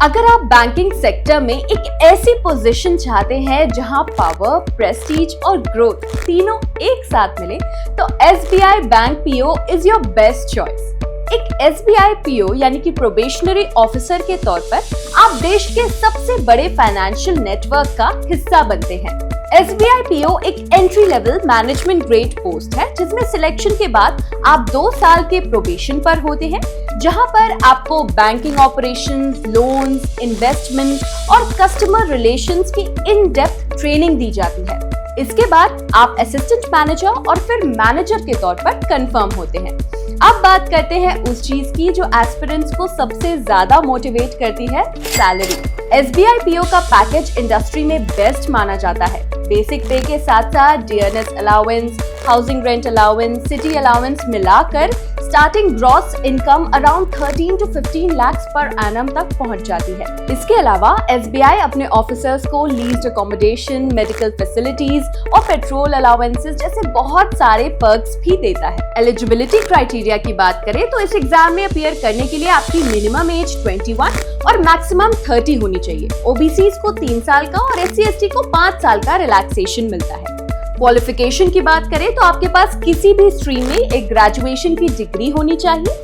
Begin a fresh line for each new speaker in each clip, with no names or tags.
अगर आप banking sector में एक ऐसी पोजीशन चाहते हैं जहां पावर, प्रेस्टीज और ग्रोथ तीनों एक साथ मिले, तो SBI bank PO is your best choice. एक SBI PO यानी कि प्रोबेशनरी ऑफिसर के तौर पर आप देश के सबसे बड़े फाइनेंशियल नेटवर्क का हिस्सा बनते हैं। SBI PO एक entry level management grade post है जिसमें सिलेक्शन के बाद आप 2 साल के प्रोबेशन पर होते हैं, जहां पर आपको बैंकिंग ऑपरेशंस, लोन्स, इन्वेस्टमेंट और कस्टमर रिलेशंस की इन डेप्थ ट्रेनिंग दी जाती है। इसके बाद आप असिस्टेंट मैनेजर और फिर मैनेजर के तौर पर कंफर्म होते हैं। अब बात करते हैं उस चीज की जो एस्पिरेंट्स को सबसे ज्यादा मोटिवेट करती है, सैलरी। SBI PO का पैकेज इंडस्ट्री में बेस्ट माना जाता है। बेसिक पे के साथ साथ DNS allowance, housing rent allowance, city allowance मिलाकर starting gross income around 13 to 15 lakh per annum तक पहुंच जाती है। इसके अलावा SBI अपने ऑफिसर्स को लीज्ड अकोमोडेशन, मेडिकल फैसिलिटीज और पेट्रोल अलाउंसेस जैसे बहुत सारे पर्क्स भी देता है। एलिजिबिलिटी क्राइटेरिया की बात करें तो इस एग्जाम में अपीयर करने के लिए आपकी मिनिमम एज 21 और मैक्सिमम 30 होनी चाहिए। OBCs को 3 साल का और SC/ST को 5 साल का रिलैक्सेशन मिलता है। क्वालिफिकेशन की बात करें तो आपके पास किसी भी स्ट्रीम में एक ग्रेजुएशन की डिग्री होनी चाहिए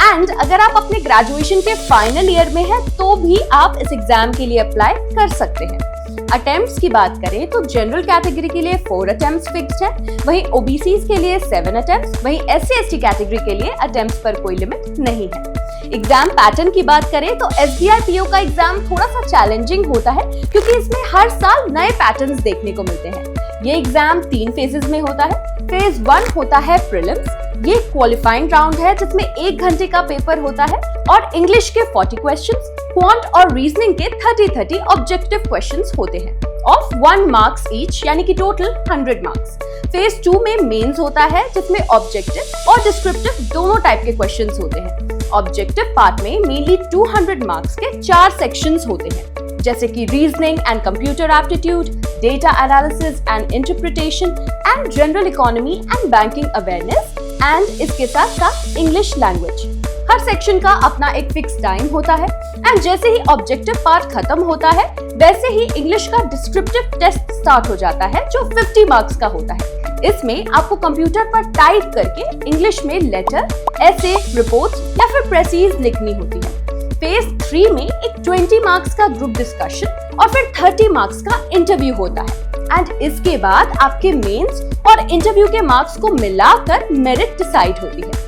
एंड अगर आप अपने ग्रेजुएशन के फाइनल ईयर में हैं तो भी आप इस एग्जाम के लिए अप्लाई कर सकते हैं। अटेम्प्ट्स की बात करें तो जनरल कैटेगरी के लिए 4 अटेम्प्ट्स फिक्स्ड है, वहीं OBCs के लिए 7 अटेम्प्ट्स, वहीं SC/ST कैटेगरी के लिए अटेम्प्ट्स पर कोई लिमिट नहीं है। एग्जाम पैटर्न की बात करें तो SBI PO का एग्जाम थोड़ा सा चैलेंजिंग होता है क्योंकि इसमें हर साल नए पैटर्न्स देखने को मिलते हैं। ये एग्जाम 3 फेजेस में होता है। फेज 1 होता है प्रीलिम्स, ये क्वालिफाइंग राउंड है जिसमें 1 घंटे का पेपर होता है और इंग्लिश के 40 क्वेश्चंस, क्वांट और रीजनिंग के 30 ऑब्जेक्टिव क्वेश्चंस होते हैं ऑफ 1 मार्क्स ईच, यानी कि टोटल 100 मार्क्स। फेज 2 में मेंस होता है जिसमें ऑब्जेक्टिव और डिस्क्रिप्टिव दोनों टाइप के क्वेश्चंस होते हैं। ऑब्जेक्टिव पार्ट में मेनली 200 मार्क्स के 4 सेक्शंस होते हैं, जैसे कि reasoning and computer aptitude, data analysis and interpretation and general economy and banking awareness and इसके साथ साथ इंग्लिश लैंग्वेज। हर सेक्शन का अपना एक फिक्स टाइम होता है एंड जैसे ही ऑब्जेक्टिव पार्ट खत्म होता है वैसे ही इंग्लिश का डिस्क्रिप्टिव टेस्ट स्टार्ट हो जाता है जो 50 मार्क्स का होता है। इसमें आपको कंप्यूटर पर टाइप करके इंग्लिश में लेटर, ऐसे, रिपोर्ट या फिर प्रेसीज लिखनी होती है। फेज 3 में एक 20 मार्क्स का ग्रुप डिस्कशन और फिर 30 मार्क्स का इंटरव्यू होता है एंड इसके बाद आपके मेंस और इंटरव्यू के मार्क्स को मिलाकर मेरिट डिसाइड होती है।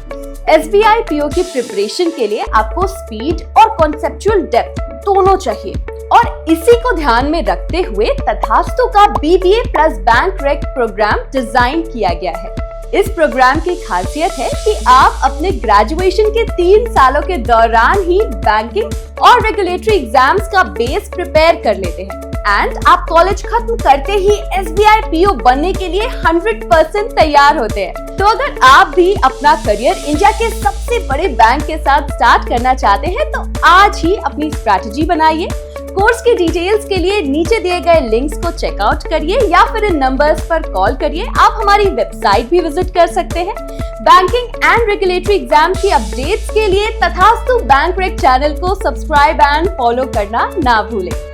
SBI PO की प्रिपरेशन के लिए आपको स्पीड और कॉन्सेप्चुअल डेप्थ दोनों चाहिए और इसी को ध्यान में रखते हुए तथास्तु का BBA plus bank rec program design किया गया है। इस प्रोग्राम की खासियत है कि आप अपने ग्रेजुएशन के 3 सालों के दौरान ही बैंकिंग और रेगुलेटरी एग्जाम्स का बेस प्रिपेयर कर लेते हैं एंड आप कॉलेज खत्म करते ही SBI PO बनने के लिए 100% तैयार होते हैं। तो अगर आप भी अपना करियर इंडिया के सबसे बड़े बैंक के साथ स्टार्ट करना चाहते हैं तो आज ही अपनी स्ट्रैटेजी बनाइए। कोर्स की डिटेल्स के लिए नीचे दिए गए लिंक्स को चेकआउट करिए या फिर इन नंबर्स पर कॉल करिए। आप हमारी वेबसाइट भी विजिट कर सकते हैं। बैंकिंग एंड रेगुलेटरी एग्जाम की अपडेट्स के लिए तथास्तु बैंक रेक चैनल को सब्सक्राइब एंड फॉलो करना ना भूलें।